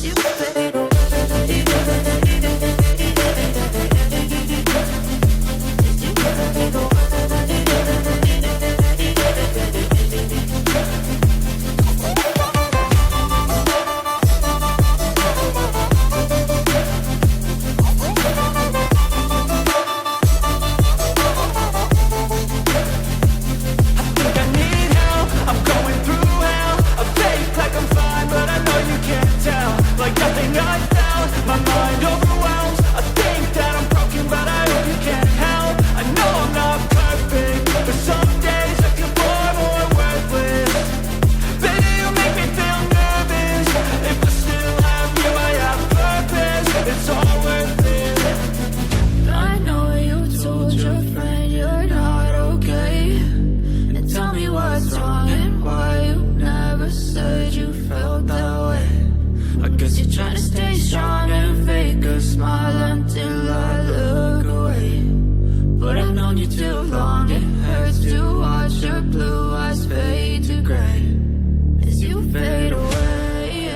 you fade away. Trying to stay strong and fake a smile until I look away. But I've known you too long, it hurts to watch your blue eyes fade to gray as you fade away.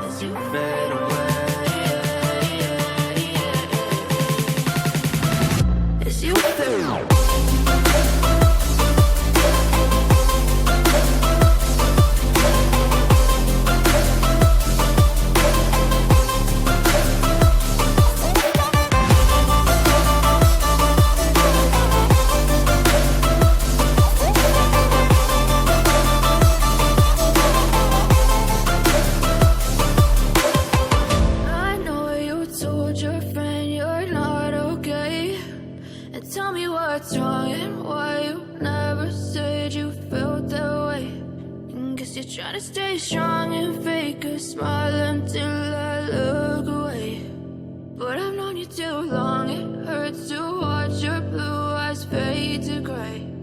As you fade away. As you fade away. Tell me what's wrong and why you never said you felt that way. And guess you're trying to stay strong and fake a smile until I look away. But I've known you too long, it hurts to watch your blue eyes fade to gray